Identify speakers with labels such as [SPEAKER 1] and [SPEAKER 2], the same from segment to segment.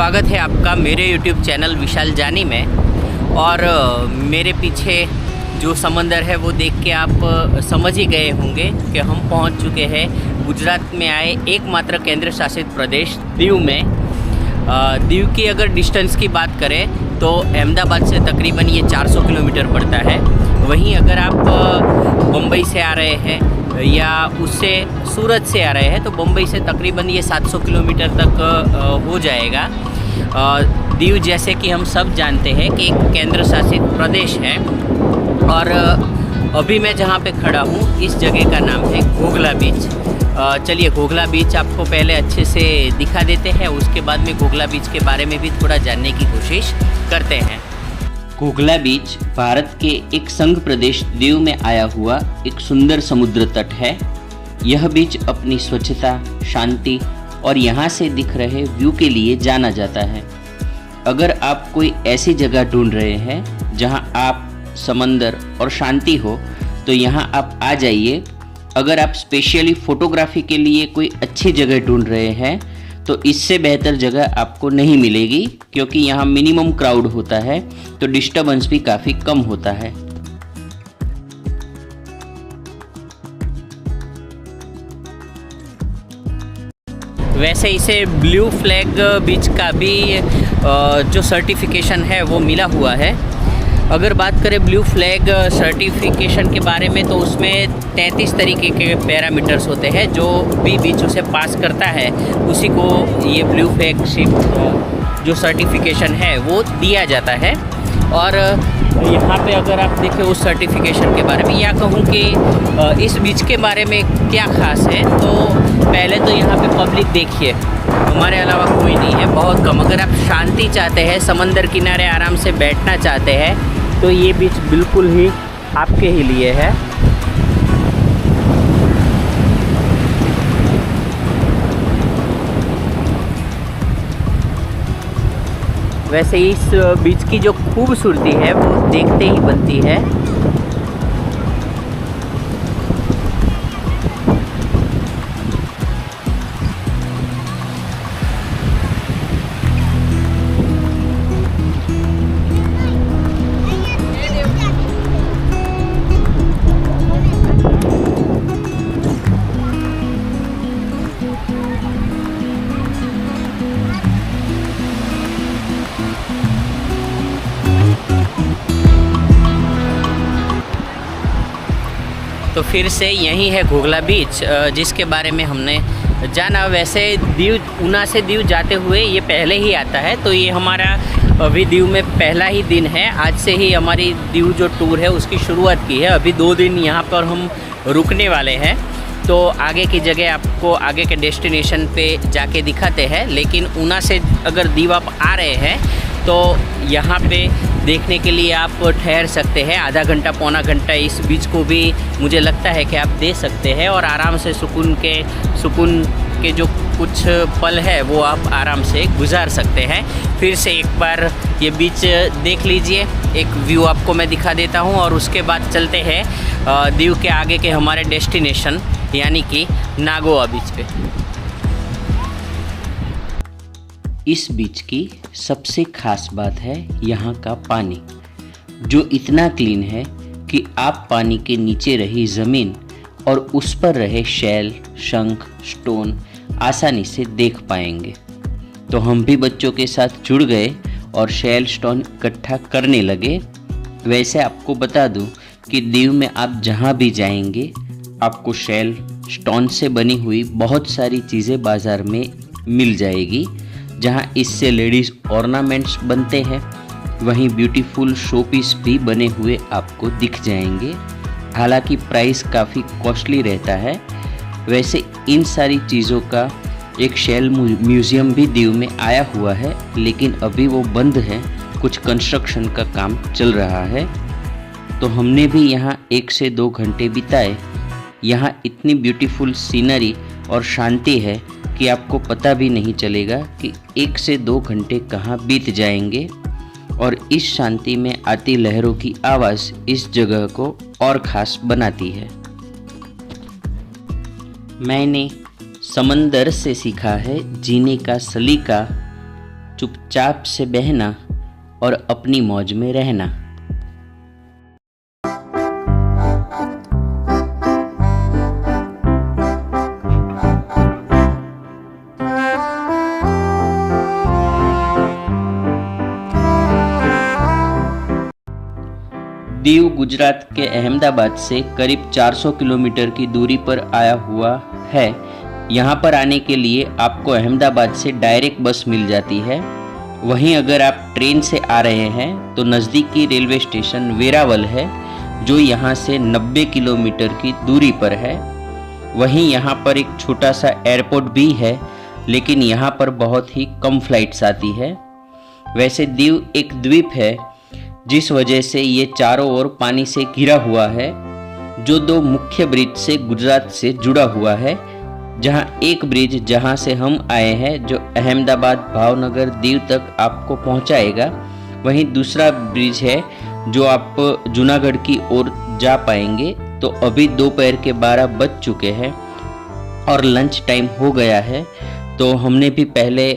[SPEAKER 1] स्वागत है आपका मेरे YouTube चैनल विशाल जानी में। और मेरे पीछे जो समंदर है वो देख के आप समझ ही गए होंगे कि हम पहुंच चुके हैं गुजरात में आए एकमात्र केंद्र शासित प्रदेश दीव में। दीव की अगर डिस्टेंस की बात करें तो अहमदाबाद से तकरीबन ये 400 किलोमीटर पड़ता है। वहीं अगर आप बम्बई से आ रहे हैं या उससे सूरत से आ रहे हैं तो बम्बई से तकरीबन ये 700 किलोमीटर तक हो जाएगा। दीव जैसे कि हम सब जानते हैं कि एक केंद्र शासित प्रदेश है। और अभी मैं जहाँ पे खड़ा हूँ इस जगह का नाम है घोघला बीच। चलिए घोघला बीच आपको पहले अच्छे से दिखा देते हैं, उसके बाद में घोघला बीच के बारे में भी थोड़ा जानने की कोशिश करते हैं। घोघला बीच भारत के एक संघ प्रदेश दीव में आया हुआ एक सुंदर समुद्र तट है। यह बीच अपनी स्वच्छता, शांति और यहाँ से दिख रहे व्यू के लिए जाना जाता है। अगर आप कोई ऐसी जगह ढूंढ रहे हैं जहाँ आप समंदर और शांति हो तो यहाँ आप आ जाइए। अगर आप स्पेशली फोटोग्राफी के लिए कोई अच्छी जगह ढूंढ रहे हैं तो इससे बेहतर जगह आपको नहीं मिलेगी, क्योंकि यहाँ मिनिमम क्राउड होता है तो डिस्टर्बेंस भी काफ़ी कम होता है। वैसे इसे ब्लू फ्लैग बीच का भी जो सर्टिफिकेशन है वो मिला हुआ है। अगर बात करें ब्लू फ्लैग सर्टिफिकेशन के बारे में तो उसमें 33 तरीके के पैरामीटर्स होते हैं। जो भी बीच उसे पास करता है उसी को ये ब्लू फ्लैग जो सर्टिफिकेशन है वो दिया जाता है। और यहाँ पे अगर आप देखें उस सर्टिफिकेशन के बारे में या कहूँ कि इस बीच के बारे में क्या ख़ास है, तो पहले तो यहाँ पे पब्लिक देखिए, हमारे अलावा कोई नहीं है, बहुत कम। अगर आप शांति चाहते हैं, समंदर किनारे आराम से बैठना चाहते हैं तो ये बीच बिल्कुल ही आपके ही लिए है। वैसे इस बीच की जो खूबसूरती है वो देखते ही बनती है। तो फिर से यही है घोघला बीच जिसके बारे में हमने जाना। वैसे दीव ऊना से दीव जाते हुए ये पहले ही आता है, तो ये हमारा अभी दीव में पहला ही दिन है। आज से ही हमारी दीव जो टूर है उसकी शुरुआत की है। अभी 2 दिन यहाँ पर हम रुकने वाले हैं, तो आगे की जगह आपको आगे के डेस्टिनेशन पे जाके दिखाते हैं। लेकिन ऊना से अगर दीव आप आ रहे हैं तो यहाँ पे देखने के लिए आप ठहर सकते हैं। आधा घंटा पौना घंटा इस बीच को भी मुझे लगता है कि आप दे सकते हैं और आराम से सुकून के जो कुछ पल है वो आप आराम से गुजार सकते हैं। फिर से एक बार ये बीच देख लीजिए, एक व्यू आपको मैं दिखा देता हूँ और उसके बाद चलते हैं दीव के आगे के हमारे डेस्टिनेशन यानी कि नागोआ बीच पे। इस बीच की सबसे खास बात है यहाँ का पानी, जो इतना क्लीन है कि आप पानी के नीचे रही ज़मीन और उस पर रहे शैल, शंख, स्टोन आसानी से देख पाएंगे। तो हम भी बच्चों के साथ जुड़ गए और शैल स्टोन इकट्ठा करने लगे। वैसे आपको बता दूं कि दीव में आप जहाँ भी जाएंगे आपको शैल स्टोन से बनी हुई बहुत सारी चीज़ें बाज़ार में मिल जाएगी। जहाँ इससे लेडीज़ ऑर्नामेंट्स बनते हैं वहीं ब्यूटीफुल शो पीस भी बने हुए आपको दिख जाएंगे। हालांकि प्राइस काफ़ी कॉस्टली रहता है। वैसे इन सारी चीज़ों का एक शैल म्यूज़ियम भी दीव में आया हुआ है, लेकिन अभी वो बंद है, कुछ कंस्ट्रक्शन का काम चल रहा है। तो हमने भी यहाँ 1 से 2 घंटे बिताए। यहाँ इतनी ब्यूटीफुल सीनरी और शांति है कि आपको पता भी नहीं चलेगा कि 1 से 2 घंटे कहाँ बीत जाएंगे। और इस शांति में आती लहरों की आवाज़ इस जगह को और ख़ास बनाती है। मैंने समंदर से सीखा है जीने का सलीका, चुपचाप से बहना और अपनी मौज में रहना। दीव गुजरात के अहमदाबाद से करीब 400 किलोमीटर की दूरी पर आया हुआ है। यहाँ पर आने के लिए आपको अहमदाबाद से डायरेक्ट बस मिल जाती है। वहीं अगर आप ट्रेन से आ रहे हैं तो नज़दीकी रेलवे स्टेशन वेरावल है, जो यहाँ से 90 किलोमीटर की दूरी पर है। वहीं यहाँ पर एक छोटा सा एयरपोर्ट भी है, लेकिन यहाँ पर बहुत ही कम फ्लाइट्स आती है। वैसे दीव एक द्वीप है, जिस वजह से ये चारों ओर पानी से घिरा हुआ है, जो 2 मुख्य ब्रिज से गुजरात से जुड़ा हुआ है। जहाँ एक ब्रिज जहाँ से हम आए हैं, जो अहमदाबाद भावनगर दीव तक आपको पहुँचाएगा, वहीं दूसरा ब्रिज है जो आप जूनागढ़ की ओर जा पाएंगे। तो अभी दोपहर के 12 बज चुके हैं और लंच टाइम हो गया है। तो हमने भी पहले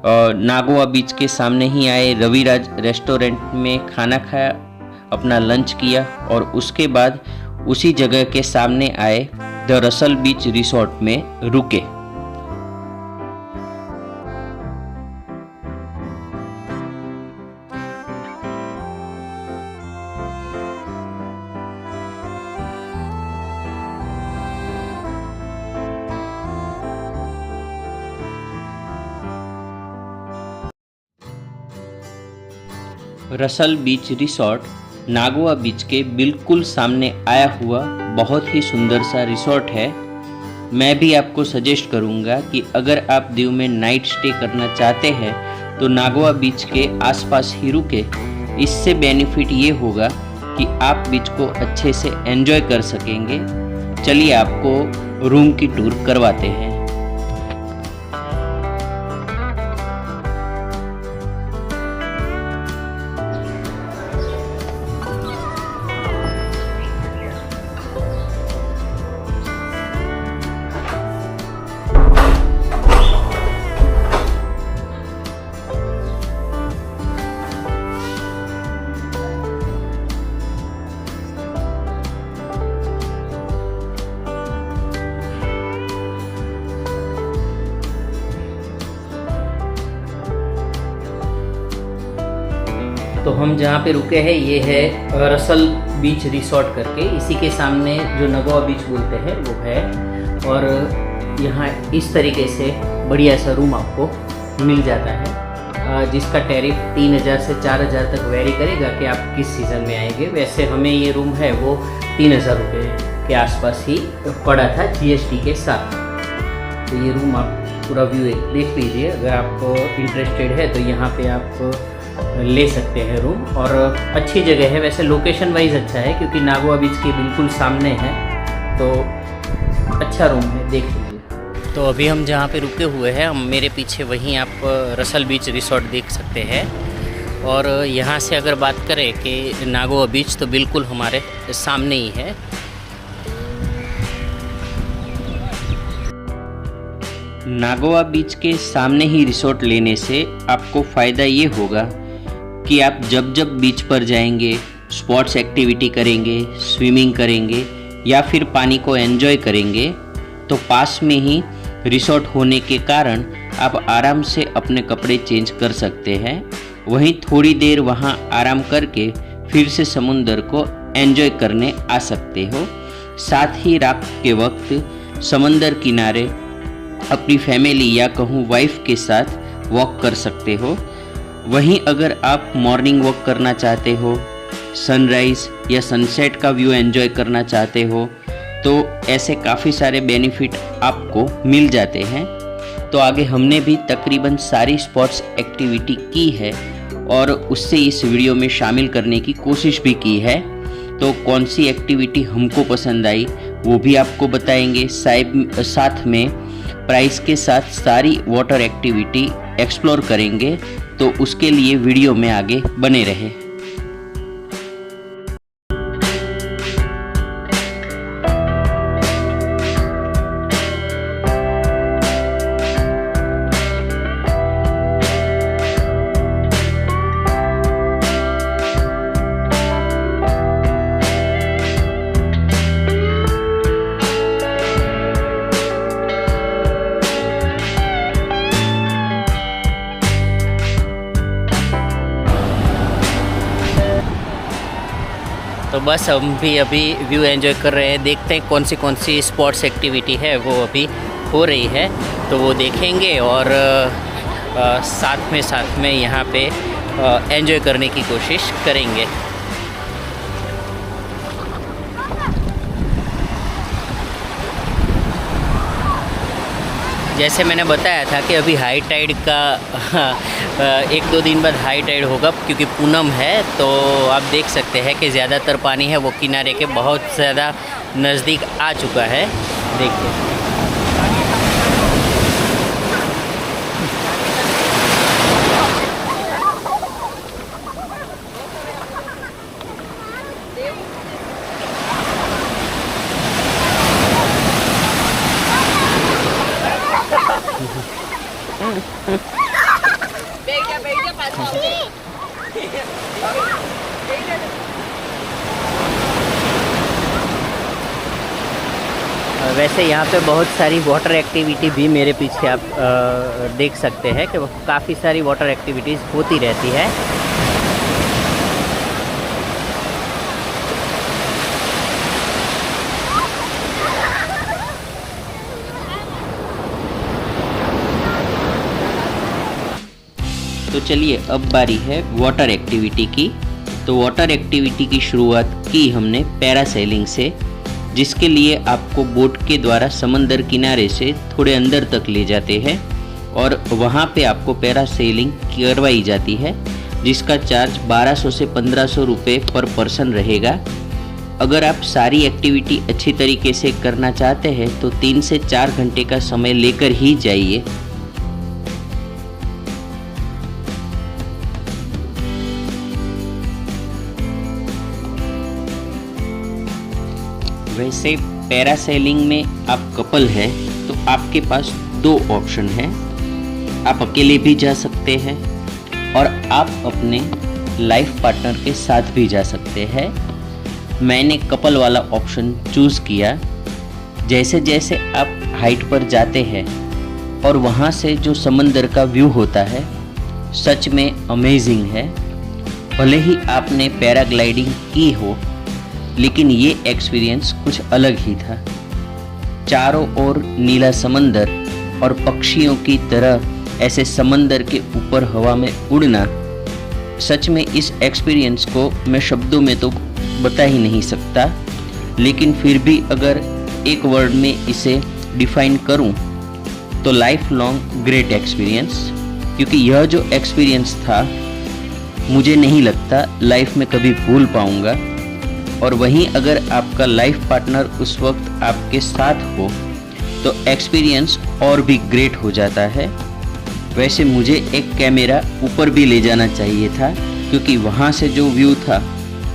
[SPEAKER 1] नागोआ बीच के सामने ही आए रविराज रेस्टोरेंट में खाना खाया, अपना लंच किया और उसके बाद उसी जगह के सामने आए द रसल बीच रिसोर्ट में रुके। रसल बीच रिसोर्ट नागोआ बीच के बिल्कुल सामने आया हुआ बहुत ही सुंदर सा रिसोर्ट है। मैं भी आपको सजेस्ट करूंगा कि अगर आप दीव में नाइट स्टे करना चाहते हैं तो नागोआ बीच के आसपास ही रुके। इससे बेनिफिट ये होगा कि आप बीच को अच्छे से एंजॉय कर सकेंगे। चलिए आपको रूम की टूर करवाते हैं। तो हम जहाँ पे रुके हैं ये है रसल बीच रिसोर्ट करके, इसी के सामने जो नागोआ बीच बोलते हैं वो है। और यहाँ इस तरीके से बढ़िया सा रूम आपको मिल जाता है, जिसका टैरिफ 3000 से 4000 तक वेरी करेगा कि आप किस सीज़न में आएंगे। वैसे हमें ये रूम है वो 3000 रुपये के आसपास ही पड़ा था GST के साथ। तो ये रूम आप पूरा व्यू देख लीजिए। अगर आप इंटरेस्टेड है तो यहाँ पे आप ले सकते हैं रूम, और अच्छी जगह है। वैसे लोकेशन वाइज अच्छा है क्योंकि नागोआ बीच के बिल्कुल सामने है, तो अच्छा रूम है, देख लीजिए। तो अभी हम जहाँ पे रुके हुए हैं, हम मेरे पीछे वहीं आप रसल बीच रिसोर्ट देख सकते हैं। और यहाँ से अगर बात करें कि नागोआ बीच, तो बिल्कुल हमारे सामने ही है। नागोआ बीच के सामने ही रिसोर्ट लेने से आपको फ़ायदा ये होगा कि आप जब जब बीच पर जाएंगे, स्पोर्ट्स एक्टिविटी करेंगे, स्विमिंग करेंगे या फिर पानी को एंजॉय करेंगे, तो पास में ही रिसोर्ट होने के कारण आप आराम से अपने कपड़े चेंज कर सकते हैं। वहीं थोड़ी देर वहां आराम करके फिर से समुंदर को एंजॉय करने आ सकते हो। साथ ही रात के वक्त समंदर किनारे अपनी फैमिली या कहूँ वाइफ के साथ वॉक कर सकते हो। वहीं अगर आप मॉर्निंग वॉक करना चाहते हो, सनराइज़ या सनसेट का व्यू एंजॉय करना चाहते हो, तो ऐसे काफ़ी सारे बेनिफिट आपको मिल जाते हैं। तो आगे हमने भी तकरीबन सारी स्पोर्ट्स एक्टिविटी की है और उससे इस वीडियो में शामिल करने की कोशिश भी की है। तो कौन सी एक्टिविटी हमको पसंद आई वो भी आपको बताएंगे। साथ में प्राइस के साथ सारी वाटर एक्टिविटी एक्सप्लोर करेंगे, तो उसके लिए वीडियो में आगे बने रहें। बस हम भी अभी व्यू एंजॉय कर रहे हैं। देखते हैं कौन सी स्पोर्ट्स एक्टिविटी है वो अभी हो रही है, तो वो देखेंगे और साथ में यहाँ पे एंजॉय करने की कोशिश करेंगे। जैसे मैंने बताया था कि अभी हाई टाइड का 1-2 दिन बाद हाई टाइड होगा, क्योंकि पूनम है। तो आप देख सकते हैं कि ज़्यादातर पानी है वो किनारे के बहुत ज़्यादा नज़दीक आ चुका है। देखिए वैसे यहाँ पे बहुत सारी वाटर एक्टिविटी भी मेरे पीछे आप देख सकते हैं कि काफ़ी सारी वाटर एक्टिविटीज़ होती रहती है। तो चलिए अब बारी है वाटर एक्टिविटी की। तो वाटर एक्टिविटी की शुरुआत की हमने पैरासेलिंग से, जिसके लिए आपको बोट के द्वारा समंदर किनारे से थोड़े अंदर तक ले जाते हैं और वहाँ पे आपको पैरासेलिंग करवाई जाती है, जिसका चार्ज 1200 से 1500 रुपये पर पर्सन रहेगा। अगर आप सारी एक्टिविटी अच्छी तरीके से करना चाहते हैं तो 3 से 4 घंटे का समय लेकर ही जाइए। वैसे पैरासेलिंग में आप कपल है तो आपके पास 2 ऑप्शन हैं। आप अकेले भी जा सकते हैं और आप अपने लाइफ पार्टनर के साथ भी जा सकते हैं। मैंने कपल वाला ऑप्शन चूज़ किया। जैसे जैसे आप हाइट पर जाते हैं और वहाँ से जो समंदर का व्यू होता है सच में अमेजिंग है। भले ही आपने पैराग्लाइडिंग की हो, लेकिन ये एक्सपीरियंस कुछ अलग ही था। चारों ओर नीला समंदर और पक्षियों की तरह ऐसे समंदर के ऊपर हवा में उड़ना, सच में इस एक्सपीरियंस को मैं शब्दों में तो बता ही नहीं सकता। लेकिन फिर भी अगर एक वर्ड में इसे डिफाइन करूं तो लाइफ लॉन्ग ग्रेट एक्सपीरियंस, क्योंकि यह जो एक्सपीरियंस था मुझे नहीं लगता लाइफ में कभी भूल पाऊंगा। और वहीं अगर आपका लाइफ पार्टनर उस वक्त आपके साथ हो तो एक्सपीरियंस और भी ग्रेट हो जाता है। वैसे मुझे एक कैमरा ऊपर भी ले जाना चाहिए था, क्योंकि वहाँ से जो व्यू था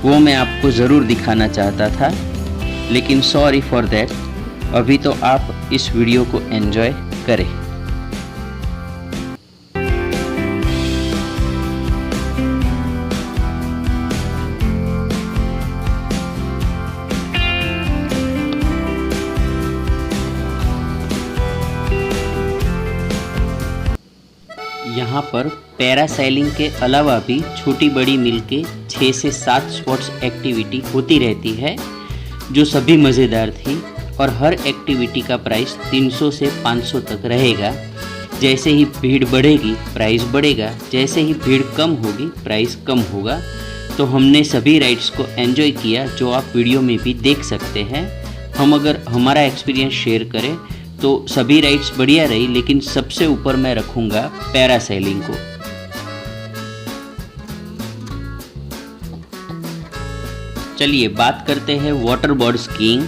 [SPEAKER 1] वो मैं आपको ज़रूर दिखाना चाहता था, लेकिन सॉरी फॉर दैट। अभी तो आप इस वीडियो को एंजॉय करें। यहाँ पर पैरासेलिंग के अलावा भी छोटी बड़ी मिलके 6 से 7 स्पोर्ट्स एक्टिविटी होती रहती है, जो सभी मज़ेदार थी। और हर एक्टिविटी का प्राइस 300 से 500 तक रहेगा। जैसे ही भीड़ बढ़ेगी प्राइस बढ़ेगा, जैसे ही भीड़ कम होगी प्राइस कम होगा। तो हमने सभी राइड्स को एंजॉय किया, जो आप वीडियो में भी देख सकते हैं। हम अगर हमारा एक्सपीरियंस शेयर करें तो सभी राइड्स बढ़िया रही, लेकिन सबसे ऊपर मैं रखूँगा पैरासेलिंग को। चलिए बात करते हैं वाटर बोर्ड स्कीइंग।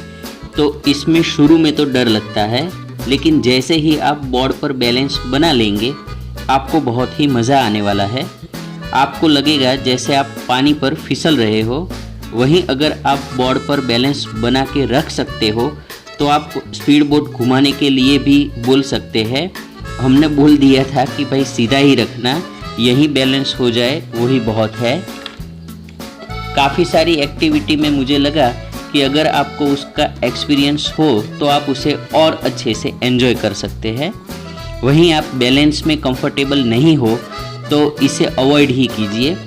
[SPEAKER 1] तो इसमें शुरू में तो डर लगता है, लेकिन जैसे ही आप बोर्ड पर बैलेंस बना लेंगे आपको बहुत ही मज़ा आने वाला है। आपको लगेगा जैसे आप पानी पर फिसल रहे हो। वहीं अगर आप बोर्ड पर बैलेंस बना के रख सकते हो तो आप स्पीड बोट घुमाने के लिए भी बोल सकते हैं। हमने बोल दिया था कि भाई सीधा ही रखना, यही बैलेंस हो जाए वही बहुत है। काफ़ी सारी एक्टिविटी में मुझे लगा कि अगर आपको उसका एक्सपीरियंस हो तो आप उसे और अच्छे से एंजॉय कर सकते हैं। वहीं आप बैलेंस में कंफर्टेबल नहीं हो तो इसे अवॉइड ही कीजिए।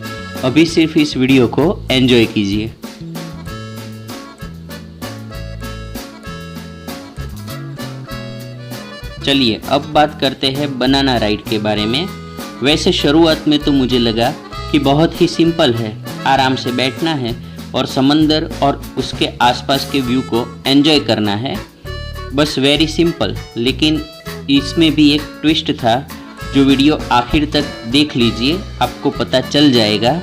[SPEAKER 1] अभी सिर्फ इस वीडियो को एंजॉय कीजिए।
[SPEAKER 2] चलिए अब बात करते हैं बनाना राइड के बारे में। वैसे शुरुआत में तो मुझे लगा कि बहुत ही सिंपल है, आराम से बैठना है और समंदर और उसके आसपास के व्यू को एंजॉय करना है, बस वेरी सिंपल। लेकिन इसमें भी एक ट्विस्ट था, जो वीडियो आखिर तक देख लीजिए, आपको पता चल जाएगा।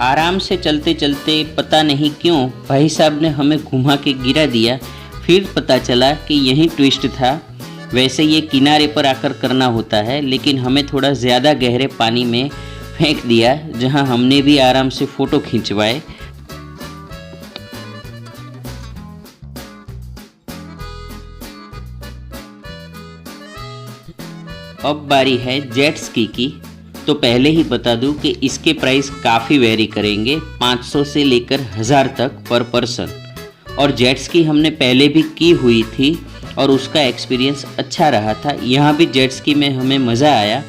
[SPEAKER 2] आराम से चलते चलते पता नहीं क्यों भाई साहब ने हमें घुमा के गिरा दिया। फिर पता चला कि यही ट्विस्ट था। वैसे ये किनारे पर आकर करना होता है, लेकिन हमें थोड़ा ज़्यादा गहरे पानी में फेंक दिया, जहां हमने भी आराम से फ़ोटो खिंचवाए। अब बारी है जेट स्की की। तो पहले ही बता दूं कि इसके प्राइस काफ़ी वेरी करेंगे, 500 से लेकर 1000 तक पर पर्सन। और जेट स्की हमने पहले भी की हुई थी और उसका एक्सपीरियंस अच्छा रहा था। यहाँ भी जेट स्की में हमें मज़ा आया,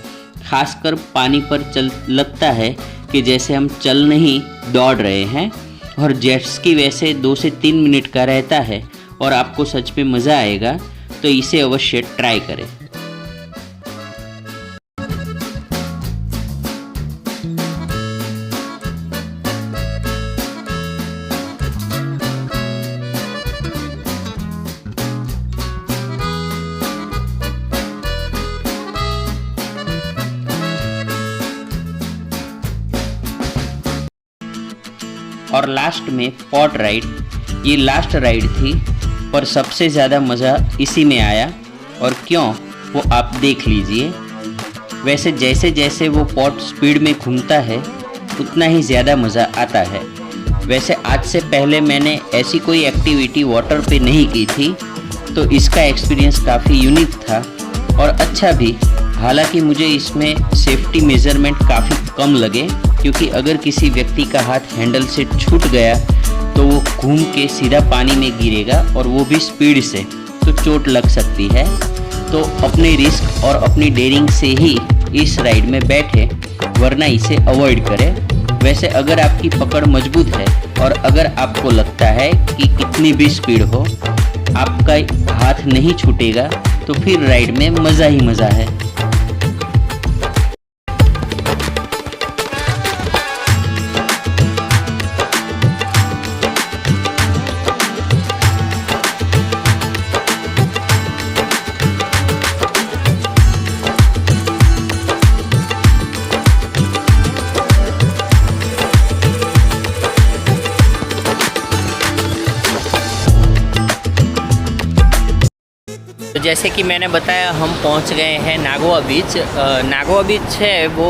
[SPEAKER 2] खासकर पानी पर लगता है कि जैसे हम चल नहीं दौड़ रहे हैं। और जेट स्की वैसे 2 से 3 मिनट का रहता है और आपको सच में मज़ा आएगा, तो इसे अवश्य ट्राई करें। और लास्ट में पॉट राइड। ये लास्ट राइड थी, पर सबसे ज़्यादा मज़ा इसी में आया। और क्यों, वो आप देख लीजिए। वैसे जैसे जैसे वो पॉट स्पीड में घूमता है, उतना ही ज़्यादा मज़ा आता है। वैसे आज से पहले मैंने ऐसी कोई एक्टिविटी वाटर पे नहीं की थी, तो इसका एक्सपीरियंस काफ़ी यूनिक था और अच्छा भी। हालांकि मुझे इसमें सेफ्टी मेजरमेंट काफ़ी कम लगे, क्योंकि अगर किसी व्यक्ति का हाथ हैंडल से छूट गया तो वो घूम के सीधा पानी में गिरेगा, और वो भी स्पीड से, तो चोट लग सकती है। तो अपने रिस्क और अपनी डेयरिंग से ही इस राइड में बैठे, वरना इसे अवॉइड करें। वैसे अगर आपकी पकड़ मजबूत है और अगर आपको लगता है कि कितनी भी स्पीड हो आपका हाथ नहीं छूटेगा, तो फिर राइड में मज़ा ही मज़ा है।
[SPEAKER 1] जैसे कि मैंने बताया, हम पहुंच गए हैं नागोआ बीच। नागोआ बीच है वो,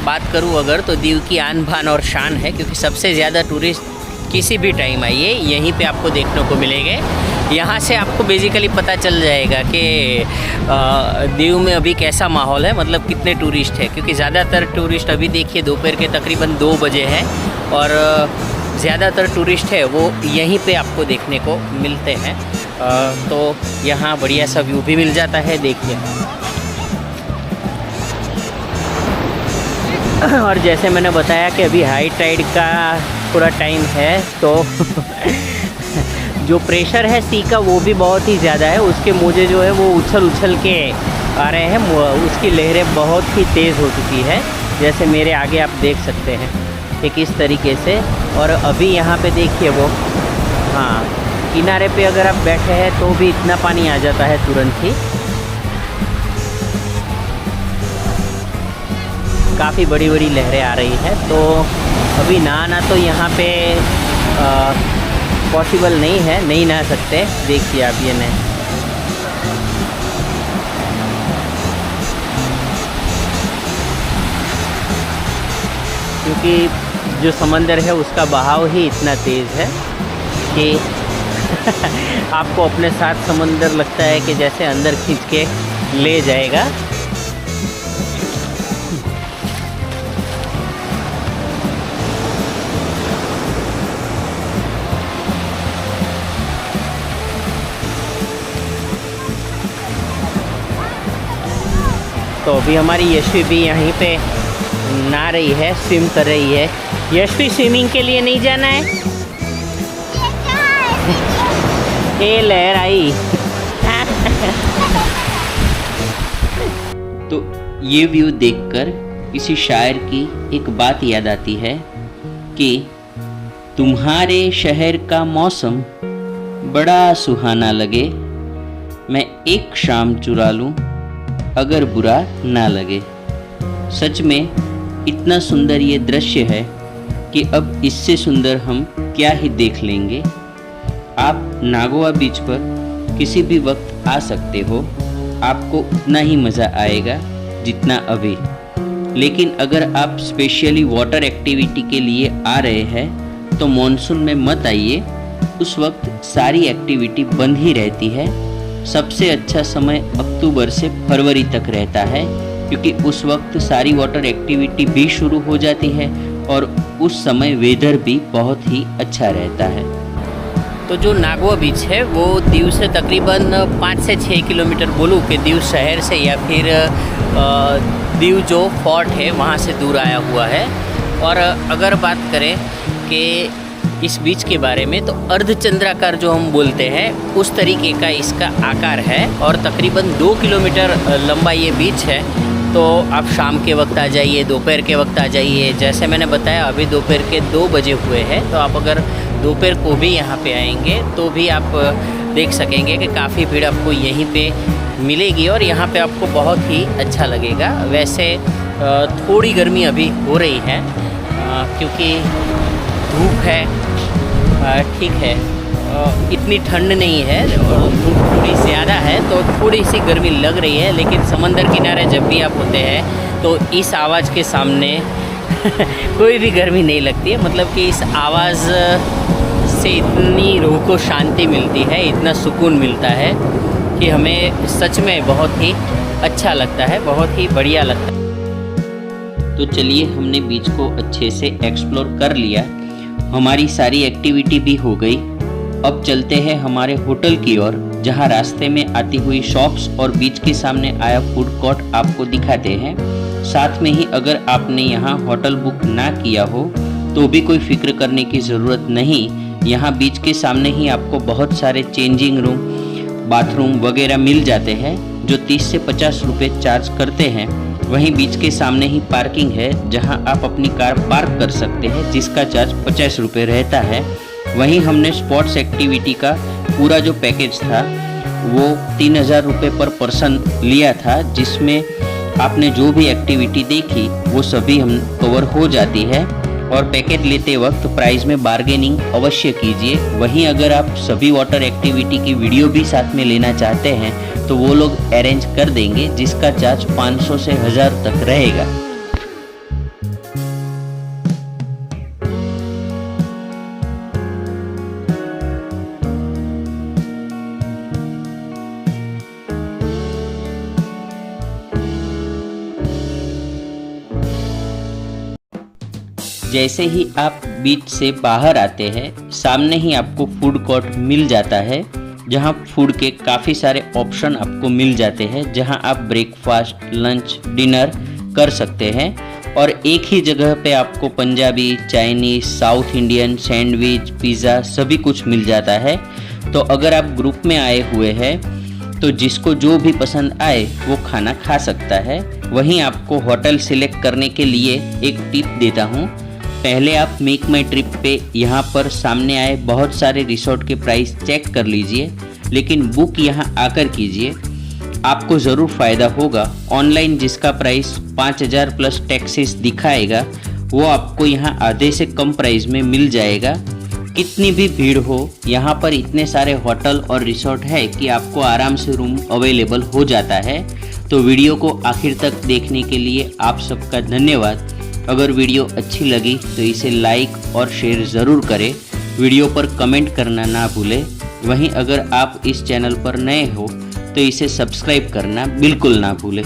[SPEAKER 1] बात करूं अगर तो दीव की आन बान और शान है, क्योंकि सबसे ज़्यादा टूरिस्ट किसी भी टाइम आइए यहीं पे आपको देखने को मिलेंगे। यहाँ से आपको बेसिकली पता चल जाएगा कि दीव में अभी कैसा माहौल है, मतलब कितने टूरिस्ट है। क्योंकि ज़्यादातर टूरिस्ट अभी देखिए दोपहर के तकरीबन 2 बजे हैं और ज़्यादातर टूरिस्ट है वो यहीं पे आपको देखने को मिलते हैं। तो यहाँ बढ़िया सा व्यू भी मिल जाता है, देखिए। और जैसे मैंने बताया कि अभी हाई टाइड का पूरा टाइम है, तो जो प्रेशर है सी का वो भी बहुत ही ज़्यादा है। उसके मोजे जो है वो उछल उछल के आ रहे हैं, उसकी लहरें बहुत ही तेज़ हो चुकी है, जैसे मेरे आगे आप देख सकते हैं एक इस तरीके से। और अभी यहाँ पे देखिए वो, हाँ, किनारे पे अगर आप बैठे हैं तो भी इतना पानी आ जाता है तुरंत ही। काफ़ी बड़ी बड़ी लहरें आ रही है, तो अभी नहाना तो यहाँ पे पॉसिबल नहीं है, नहीं नहा सकते। देखिए आप ये नहीं, क्योंकि जो समंदर है उसका बहाव ही इतना तेज़ है कि आपको अपने साथ समंदर लगता है कि जैसे अंदर खींच के ले जाएगा। तो अभी हमारी यशवी भी यहीं पे नहा रही है, स्विम कर रही है। यशवी स्विमिंग के लिए नहीं जाना है? ये लहर आई।
[SPEAKER 2] तो ये व्यू देखकर किसी शायर की एक बात याद आती है कि तुम्हारे शहर का मौसम बड़ा सुहाना लगे, मैं एक शाम चुरा लूं अगर बुरा ना लगे। सच में इतना सुंदर ये दृश्य है कि अब इससे सुंदर हम क्या ही देख लेंगे। आप नागोआ बीच पर किसी भी वक्त आ सकते हो, आपको उतना ही मज़ा आएगा जितना अभी। लेकिन अगर आप स्पेशली वाटर एक्टिविटी के लिए आ रहे हैं तो मॉनसून में मत आइए, उस वक्त सारी एक्टिविटी बंद ही रहती है। सबसे अच्छा समय अक्टूबर से फरवरी तक रहता है, क्योंकि उस वक्त सारी वाटर एक्टिविटी भी शुरू हो जाती है और उस समय वेदर भी बहुत ही अच्छा रहता है।
[SPEAKER 1] तो जो नागोआ बीच है वो दीव से तकरीबन 5 से 6 किलोमीटर बोलूँ कि दीव शहर से या फिर दीव जो फोर्ट है वहाँ से दूर आया हुआ है। और अगर बात करें कि इस बीच के बारे में तो अर्धचंद्राकार जो हम बोलते हैं उस तरीके का इसका आकार है और तकरीबन 2 किलोमीटर लंबा ये बीच है। तो आप शाम के वक्त आ जाइए, दोपहर के वक्त आ जाइए। जैसे मैंने बताया अभी दोपहर के 2 बजे हुए हैं, तो आप अगर दोपहर को भी यहाँ पे आएंगे तो भी आप देख सकेंगे कि काफ़ी भीड़ आपको यहीं पे मिलेगी और यहाँ पे आपको बहुत ही अच्छा लगेगा। वैसे थोड़ी गर्मी अभी हो रही है क्योंकि धूप है, ठीक है, इतनी ठंड नहीं है और धूप थोड़ी ज़्यादा है तो थोड़ी सी गर्मी लग रही है। लेकिन समंदर किनारे जब भी आप होते हैं तो इस आवाज़ के सामने कोई भी गर्मी नहीं लगती है। मतलब कि इस आवाज़ से इतनी रूह को शांति मिलती है, इतना सुकून मिलता है कि हमें सच में बहुत ही अच्छा लगता है, बहुत ही बढ़िया लगता है।
[SPEAKER 2] तो चलिए, हमने बीच को अच्छे से एक्सप्लोर कर लिया, हमारी सारी एक्टिविटी भी हो गई। अब चलते हैं हमारे होटल की ओर, जहां रास्ते में आती हुई शॉप्स और बीच के सामने आया फूड कोर्ट आपको दिखाते हैं। साथ में ही अगर आपने यहाँ होटल बुक ना किया हो तो भी कोई फिक्र करने की ज़रूरत नहीं। यहाँ बीच के सामने ही आपको बहुत सारे चेंजिंग रूम, बाथरूम वगैरह मिल जाते हैं जो 30 से 50 रुपये चार्ज करते हैं। वहीं बीच के सामने ही पार्किंग है जहां आप अपनी कार पार्क कर सकते हैं, जिसका चार्ज 50 रुपये रहता है। वहीं हमने स्पोर्ट्स एक्टिविटी का पूरा जो पैकेज था वो 3000 रुपये पर पर्सन लिया था, जिसमें आपने जो भी एक्टिविटी देखी वो सभी हम कवर हो जाती है। और पैकेज लेते वक्त प्राइस में बार्गेनिंग अवश्य कीजिए। वहीं अगर आप सभी वाटर एक्टिविटी की वीडियो भी साथ में लेना चाहते हैं तो वो लोग अरेंज कर देंगे, जिसका चार्ज 500 से 1000 तक रहेगा। जैसे ही आप बीच से बाहर आते हैं, सामने ही आपको फूड कोर्ट मिल जाता है, जहां फूड के काफ़ी सारे ऑप्शन आपको मिल जाते हैं, जहां आप ब्रेकफास्ट, लंच, डिनर कर सकते हैं। और एक ही जगह पे आपको Punjabi, Chinese, south Indian, sandwich, pizza सभी कुछ मिल जाता है। तो अगर आप ग्रुप में आए हुए हैं तो जिसको जो भी पसंद आए वो खाना खा सकता है। वहीं आपको होटल सिलेक्ट करने के लिए एक टिप देता हूँ। पहले आप मेक माई ट्रिप पे यहाँ पर सामने आए बहुत सारे रिसोर्ट के प्राइस चेक कर लीजिए, लेकिन बुक यहाँ आकर कीजिए, आपको ज़रूर फ़ायदा होगा। ऑनलाइन जिसका प्राइस 5000 प्लस टैक्सेस दिखाएगा वो आपको यहाँ आधे से कम प्राइस में मिल जाएगा। कितनी भी भीड़ हो, यहाँ पर इतने सारे होटल और रिसोर्ट है कि आपको आराम से रूम अवेलेबल हो जाता है। तो वीडियो को आखिर तक देखने के लिए आप सबका धन्यवाद। अगर वीडियो अच्छी लगी तो इसे लाइक और शेयर ज़रूर करें। वीडियो पर कमेंट करना ना भूलें। वहीं अगर आप इस चैनल पर नए हो तो इसे सब्सक्राइब करना बिल्कुल ना भूलें।